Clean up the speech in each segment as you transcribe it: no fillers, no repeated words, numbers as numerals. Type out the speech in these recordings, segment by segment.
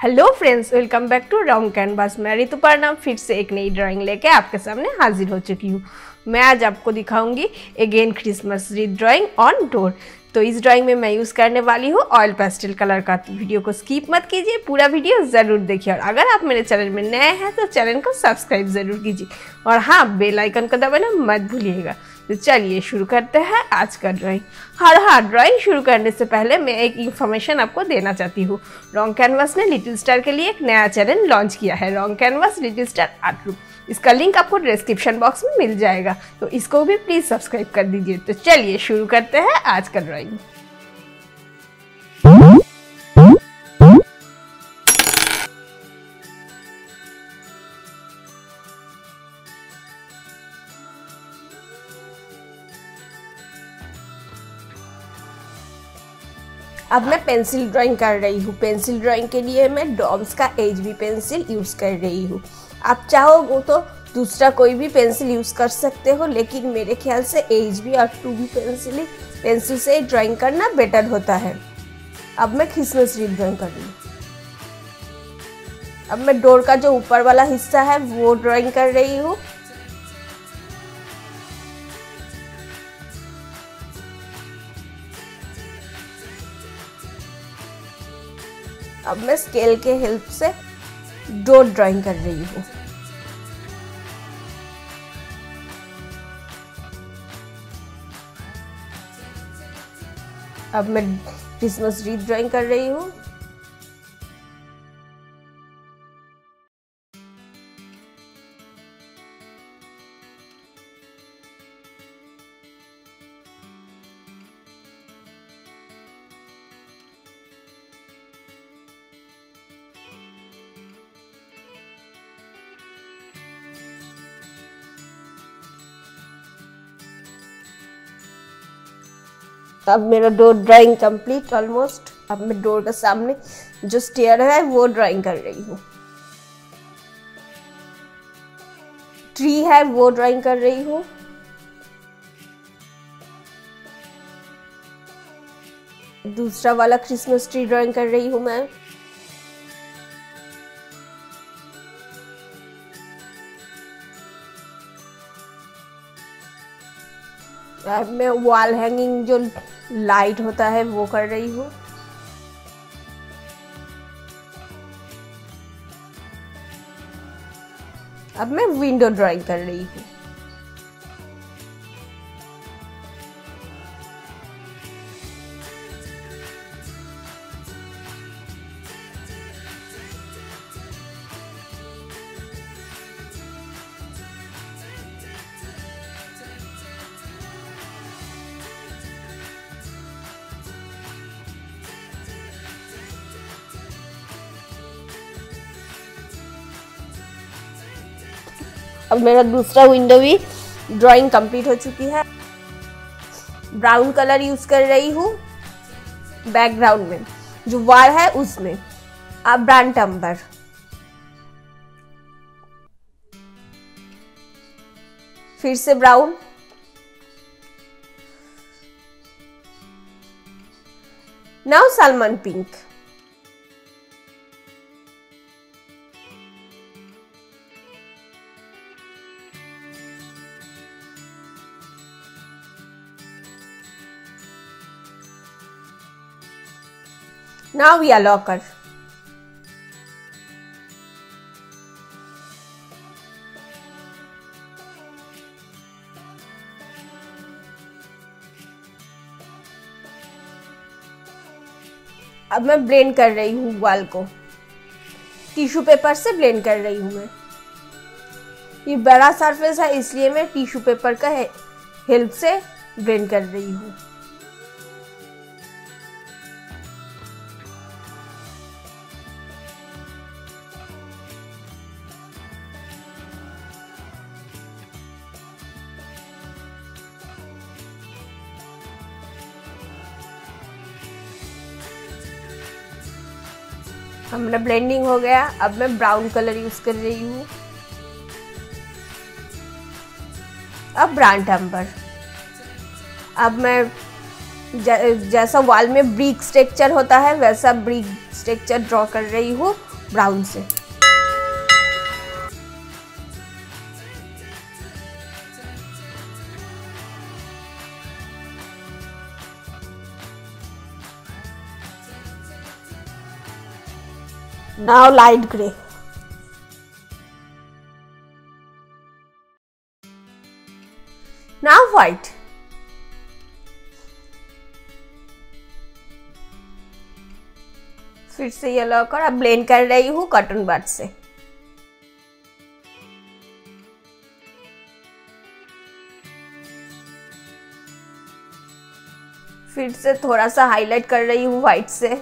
Hello friends, welcome back to round canvas. मैं ऋतुपर्णा फिर से एक नई ड्राइंग लेके आपके सामने हाजिर हो चुकी हूँ। मैं आज आपको दिखाऊंगी again Christmas wreath drawing on door. तो इस ड्राइंग में मैं यूज़ करने वाली हूँ ऑयल पेस्टल कलर का। तो वीडियो को स्किप मत कीजिए, पूरा वीडियो ज़रूर देखिए। और अगर आप मेरे चैनल में नए हैं तो चैनल को सब्सक्राइब ज़रूर कीजिए और हाँ, बेल आइकन को दबाना मत भूलिएगा। तो चलिए शुरू करते हैं आज का ड्राइंग। हाँ, ड्राइंग शुरू करने से पहले मैं एक इन्फॉर्मेशन आपको देना चाहती हूँ। रॉन्ग कैनवास ने लिटिल स्टार के लिए एक नया चैनल लॉन्च किया है, wrong canvas little star art group. इसका लिंक आपको डिस्क्रिप्शन बॉक्स में मिल जाएगा, तो इसको भी प्लीज़ सब्सक्राइब कर दीजिए। तो चलिए शुरू करते हैं आज का ड्राइंग। अब मैं पेंसिल ड्राइंग कर रही हूँ। पेंसिल ड्राइंग के लिए मैं डॉम्स का HB पेंसिल यूज़ कर रही हूँ। आप चाहो तो दूसरा कोई भी पेंसिल यूज़ कर सकते हो, लेकिन मेरे ख्याल से HB और 2B पेंसिल से ड्राइंग करना बेटर होता है। अब मैं क्रिसमस ट्री ड्राइंग कर रही हूँ। अब मैं डोर का जो ऊपर वाला हिस्सा है वो ड्राइंग कर रही हूँ। अब मैं स्केल के हेल्प से डोर ड्राइंग कर रही हूँ। अब मैं क्रिसमस ट्री ड्राइंग कर रही हूँ। अब मेरा डोर ड्राइंग कंप्लीट ऑलमोस्ट। अब मैं डोर के सामने जो स्टेयर है वो ड्राइंग कर रही हूँ। ट्री है वो ड्राइंग कर रही हूँ। दूसरा वाला क्रिसमस ट्री ड्राइंग कर रही हूँ मैं। अब मैं वॉल हैंगिंग जो लाइट होता है वो कर रही हूँ। अब मैं विंडो ड्राइंग कर रही हूँ। अब मेरा दूसरा विंडो भी ड्राइंग कंप्लीट हो चुकी है। ब्राउन कलर यूज कर रही हूँ बैकग्राउंड में, जो वॉल है उसमें। अब ब्रांड टम्बर, फिर से brown, now Salman pink. Now yellow color. अब मैं ब्लेंड कर रही हूँ वॉल को। टिश्यू पेपर से ब्लेंड कर रही हूँ मैं। ये बड़ा सरफेस है इसलिए मैं टिश्यू पेपर का हेल्प से ब्लेंड कर रही हूँ। हमारा ब्लेंडिंग हो गया। अब मैं ब्राउन कलर यूज कर रही हूँ। अब ब्रांड टम्बर। अब मैं जैसा वॉल में ब्रिक स्ट्रक्चर होता है वैसा ब्रिक स्ट्रक्चर ड्रॉ कर रही हूँ ब्राउन से। Now light gray. Now white. फिर से येलो कर अब ब्लेंड कर रही हूँ कॉटन बड से। फिर से थोड़ा सा हाईलाइट कर रही हूँ व्हाइट से।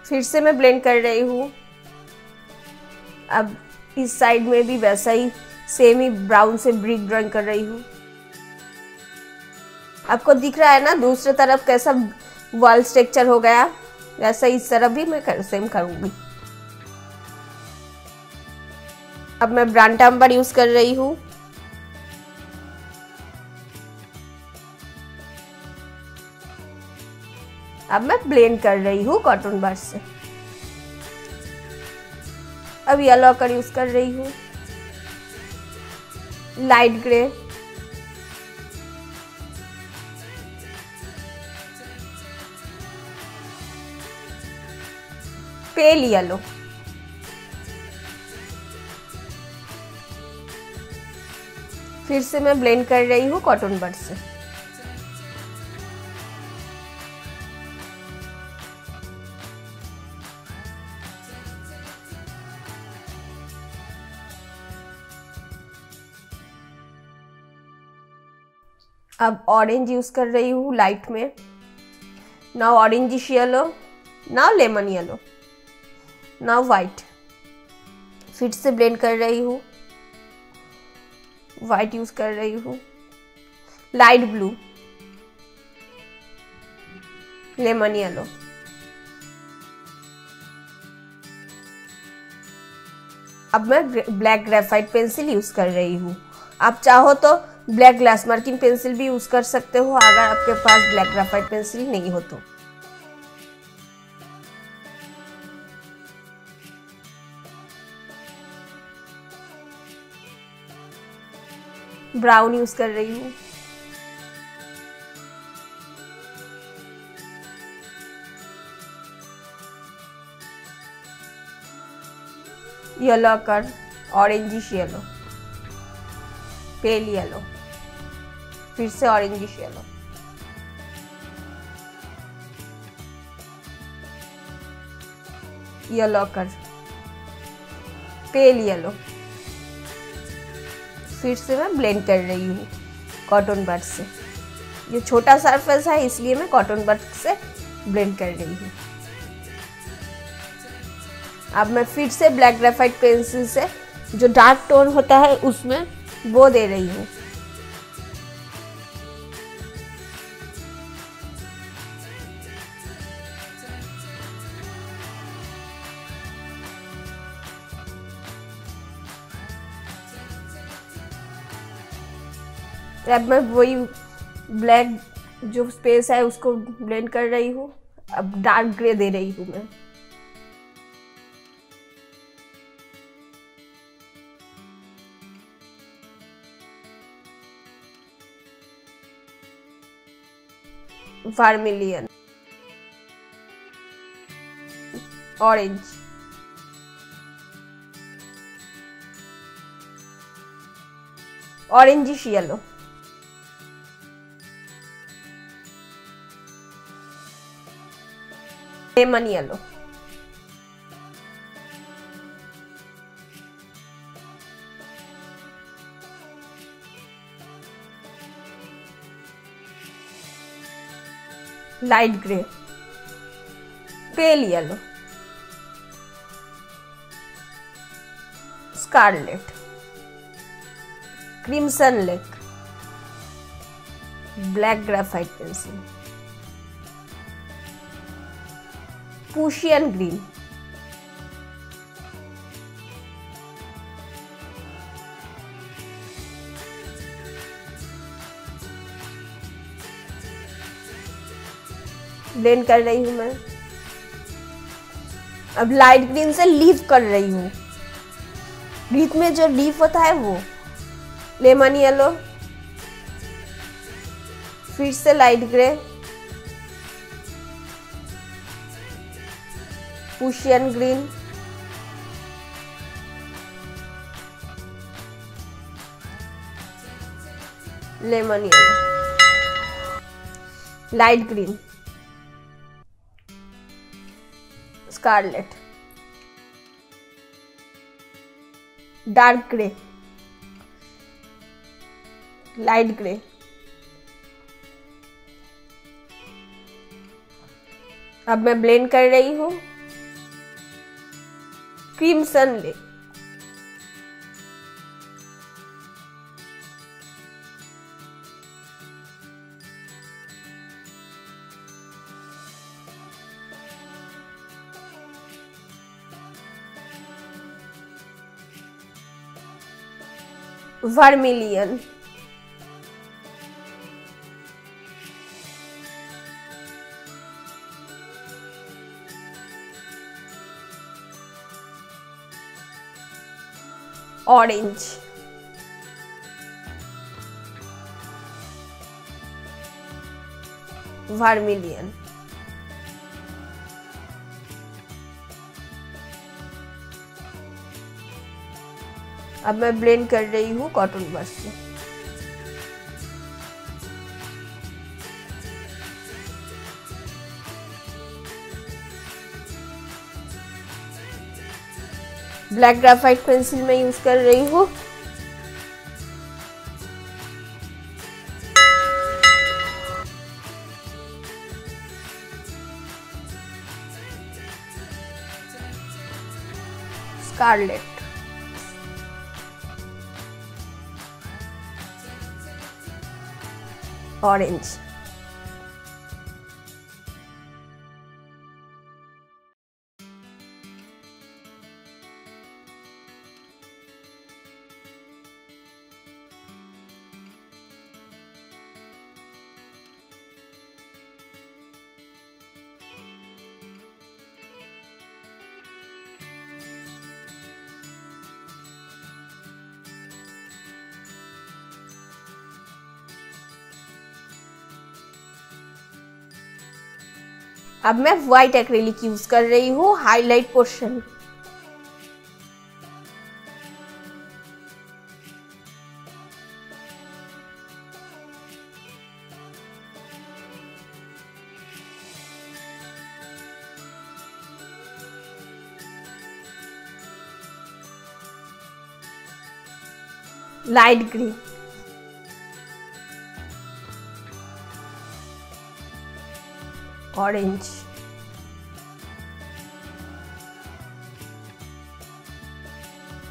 फिर से मैं ब्लेंड कर रही हूँ। अब इस साइड में भी वैसा ही सेम ही ब्राउन से ब्रिक ड्राइंग कर रही हूँ। आपको दिख रहा है ना दूसरी तरफ कैसा वॉल स्ट्रक्चर हो गया, वैसा इस तरफ भी मैं सेम करूँगी। अब मैं ब्रांड टाम्बर यूज कर रही हूँ। अब मैं ब्लेंड कर रही हूँ कॉटन बड से। अब येलो कलर यूज कर रही हूँ, लाइट ग्रे, पेल येलो, फिर से मैं ब्लेंड कर रही हूँ कॉटन बड से। अब ऑरेंज यूज कर रही हूँ लाइट में। Now orangish yellow, now lemon yellow, now white. फिर से ब्लेंड कर रही हूँ, वाइट यूज कर रही हूँ, लाइट ब्लू, लेमन येलो। अब मैं ब्लैक ग्रेफाइट पेंसिल यूज कर रही हूँ। आप चाहो तो ब्लैक ग्लास मार्किंग पेंसिल भी यूज कर सकते हो अगर आपके पास ब्लैक ग्रेफाइट पेंसिल नहीं हो तो। ब्राउन यूज कर रही हूँ, येलो कर, ऑरेंजिश येलो, पेल येलो, फिर से ऑरेंजिश येलो, येलो कर, पेल येलो। फिर से मैं ब्लेंड कर रही हूँ कॉटन बड से। ये छोटा सरफेस है इसलिए मैं कॉटन बड से ब्लेंड कर रही हूँ। अब मैं फिर से ब्लैक ग्रेफाइट पेंसिल से जो डार्क टोन होता है उसमें वो दे रही हूँ। अब मैं वही ब्लैक जो स्पेस है उसको ब्लेंड कर रही हूँ। अब डार्क ग्रे दे रही हूँ मैं। Vermilion, orange, orangish yellow, lemon yellow, light grey, pale yellow, scarlet, crimson lake, black graphite pencil, Prussian green, blend कर रही हूं मैं। अब लाइट ग्रीन से लीफ कर रही हूँ, लीफ में जो लीफ होता है वो। लेमन येलो, फिर से light grey, Prussian green, lemon yellow, light green, scarlet, dark grey, light grey, अब मैं ब्लेंड कर रही हूँ। Crimson lake, vermilion, orange, vermilion, अब मैं ब्लेंड कर रही हूँ कॉटन बस से। ब्लैक ग्रेफाइट पेंसिल में यूज कर रही हूँ। स्कारलेट, ऑरेंज, अब मैं व्हाइट एक्रेलिक यूज कर रही हूँ highlight portion. Light green, orange,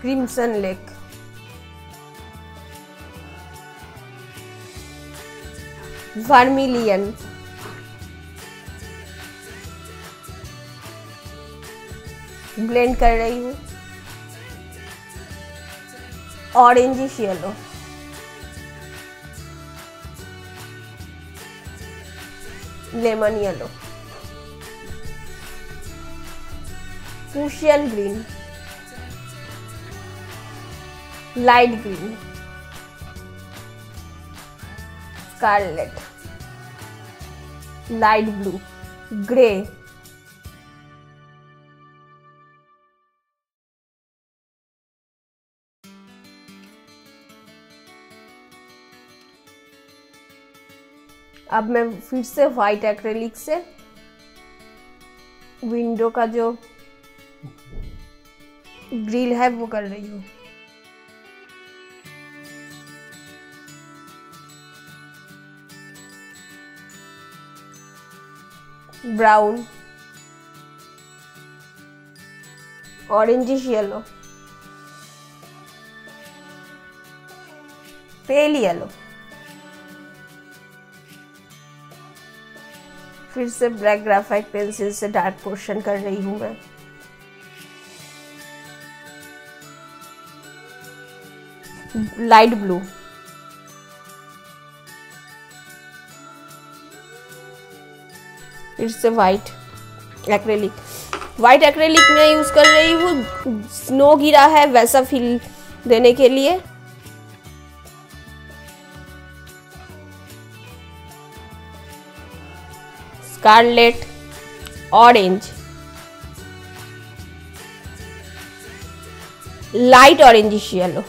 crimson lake, vermilion, blend कर रही हूँ। Orangish yellow, lemon yellow, Prussian green, light green, scarlet, light blue, grey, अब मैं फिर से व्हाइट एक्रेलिक से विंडो का जो ग्रिल है वो कर रही हूँ। Brown, orangish yellow, pale yellow, फिर से ब्लैक ग्रेफाइट पेंसिल से डार्क पोर्शन कर रही हूँ मैं। लाइट ब्लू, फिर से वाइट एक्रेलिक। वाइट एक्रेलिक में यूज कर रही हूँ, स्नो गिरा है वैसा फील देने के लिए। Scarlet orange, light orangish yellow,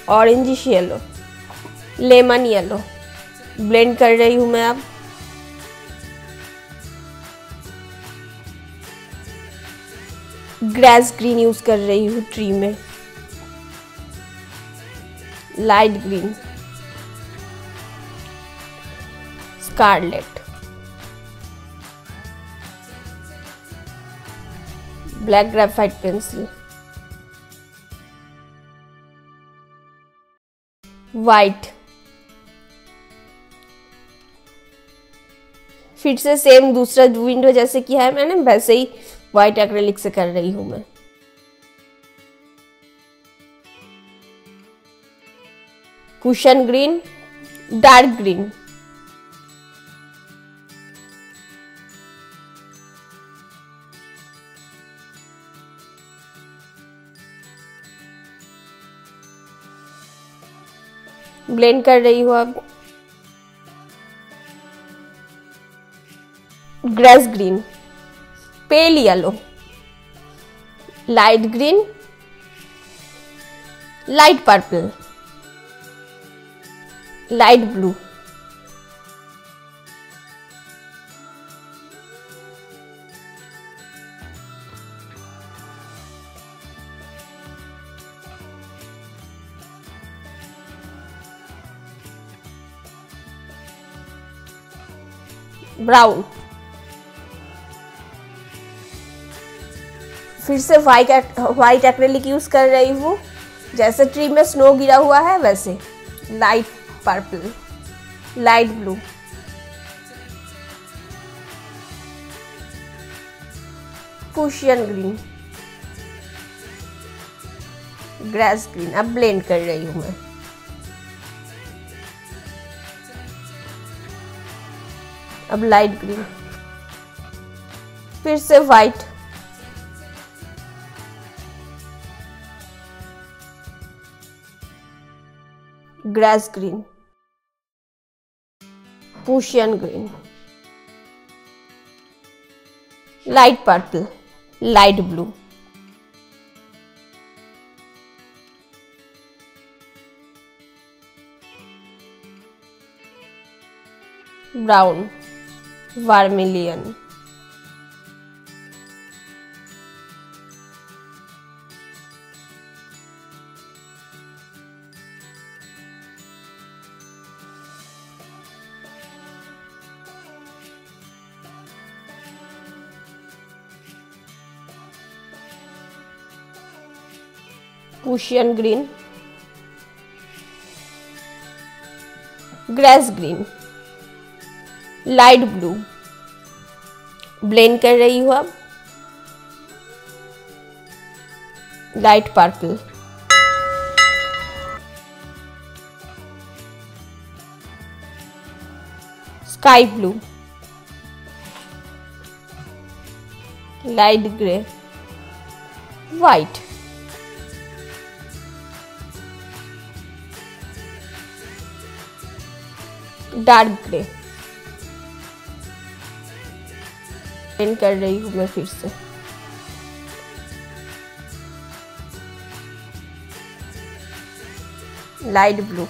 orangish yellow, lemon yellow blend कर रही हूं मैं अब। ग्रास ग्रीन यूज कर रही हूँ ट्री में, light green, scarlet, black graphite pencil, white. फिर से सेम दूसरा विंडो जैसे किया है मैंने वैसे ही वाइट एक्रेलिक से कर रही हूं मैं। Cushion green, dark green, blend कर रही हूँ अब। Grass green, pale yellow, light green, light purple, light blue, brown. फिर से वाइट एक्रेलिक यूज कर रही हूँ, जैसे ट्री में स्नो गिरा हुआ है वैसे। Light purple, light blue, Prussian green, grass green. अब ब्लेंड कर रही हूँ मैं। अब लाइट ग्रीन, फिर से white, grass green, Prussian green, light purple, light blue, brown, vermilion, Prussian green, grass green, light blue, blend कर रही हूँ अब। Light purple, sky blue, light grey, white, dark grey blend कर रही हूँ मैं फिर से। Light blue,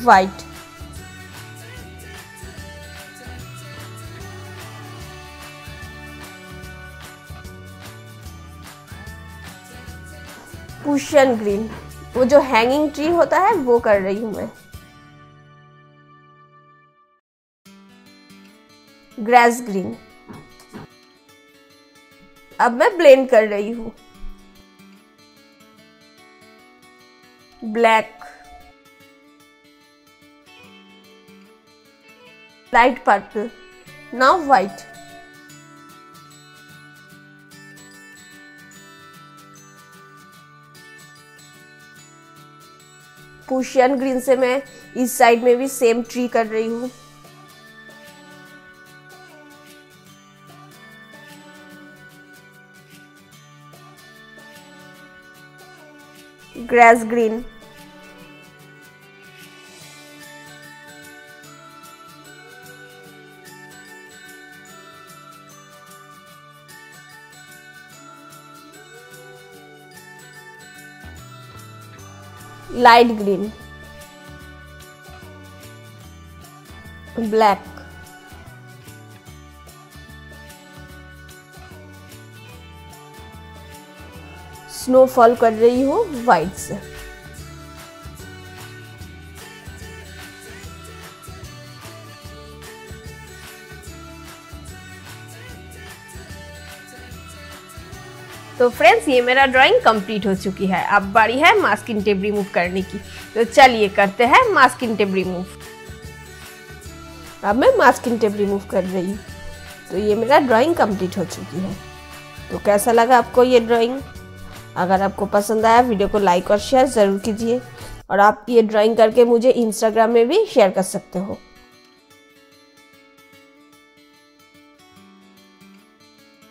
white, Prussian green, वो जो हैंगिंग ट्री होता है वो कर रही हूँ मैं। ग्रास ग्रीन, अब मैं ब्लेंड कर रही हूँ। Black, light purple, now white. Prussian green से मैं इस साइड में भी सेम ट्री कर रही हूँ। Grass green, light green, black, snowfall कर रही हूँ व्हाइट से। तो फ्रेंड्स ये मेरा ड्राइंग कंप्लीट हो चुकी है। अब बारी है मास्किंग टेप रिमूव करने की। तो चलिए करते हैं मास्किंग टेप रिमूव। अब मैं मास्किंग टेप रिमूव कर रही हूँ। तो ये मेरा ड्राइंग कंप्लीट हो चुकी है। तो कैसा लगा आपको ये ड्राइंग? अगर आपको पसंद आया वीडियो को लाइक और शेयर ज़रूर कीजिए, और आप ये ड्राइंग करके मुझे इंस्टाग्राम में भी शेयर कर सकते हो।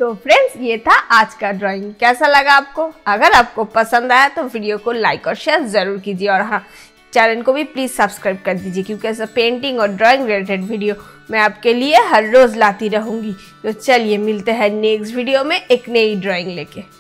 तो फ्रेंड्स ये था आज का ड्राइंग। कैसा लगा आपको? अगर आपको पसंद आया तो वीडियो को लाइक और शेयर ज़रूर कीजिए, और हाँ चैनल को भी प्लीज़ सब्सक्राइब कर दीजिए, क्योंकि ऐसा पेंटिंग और ड्राइंग रिलेटेड वीडियो मैं आपके लिए हर रोज़ लाती रहूँगी। तो चलिए मिलते हैं नेक्स्ट वीडियो में एक नई ड्राइंग लेके।